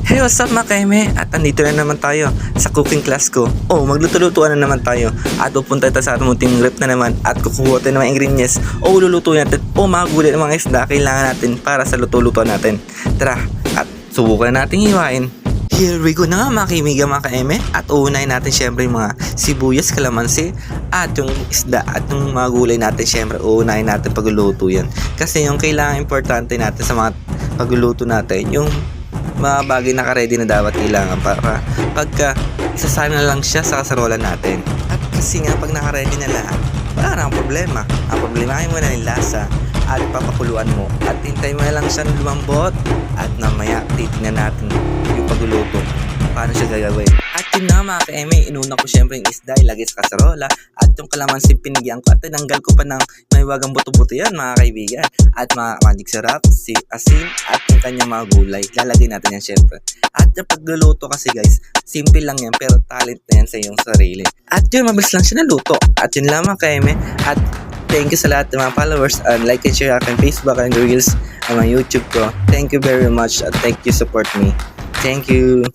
Hey, what's up mga kaeme? At andito na naman tayo sa cooking class ko. Oh, magluto-lutuan na naman tayo. At pupunta tayo sa ating rep na naman at kukuha tayo ng mga ingredients. O lulutuin natin o mga gulay ng mga isda kailangan natin para sa luto-lutuan natin. Tara, at subukan na natin hiwain. Here we go na nga mga kaibigan mga kaeme. At uunahin natin syempre yung mga sibuyas, kalamansi at yung isda at yung mga gulay natin syempre uunahin natin pagluluto yan. Kasi yung kailangan importante natin sa mga pagluluto natin yung mga bagay na ka-ready na dapat kailangan para pagka isasama na lang siya sa kasarola natin. At kasi nga pag naka-ready na lahat, wala na ang problema. Ang problema ay mo na yung lasa at papakuluan mo. At hintay mo na lang siya lumambot at namaya titignan natin yung pagluluto. Paano siya gagawin? At yun na mga ka-eme, inuna ko syempre yung isda, ilagay sa kasarola at yung kalamansi pinigyan ko at tinanggal ko pa ng maiwagang buto-buto yan mga kaibigan. At mga magic sarap, si asin at yung kanyang mga gulay, lalagay natin yan syempre. At yung pagluluto kasi guys, simple lang yan pero talent na yan sa iyong sarili. At yun, mabilis lang siya naluto. At yun lang mga ka-eme, at thank you sa lahat ng mga followers and like and share aking Facebook and Reels and mga YouTube ko. Thank you very much at thank you support me. Thank you.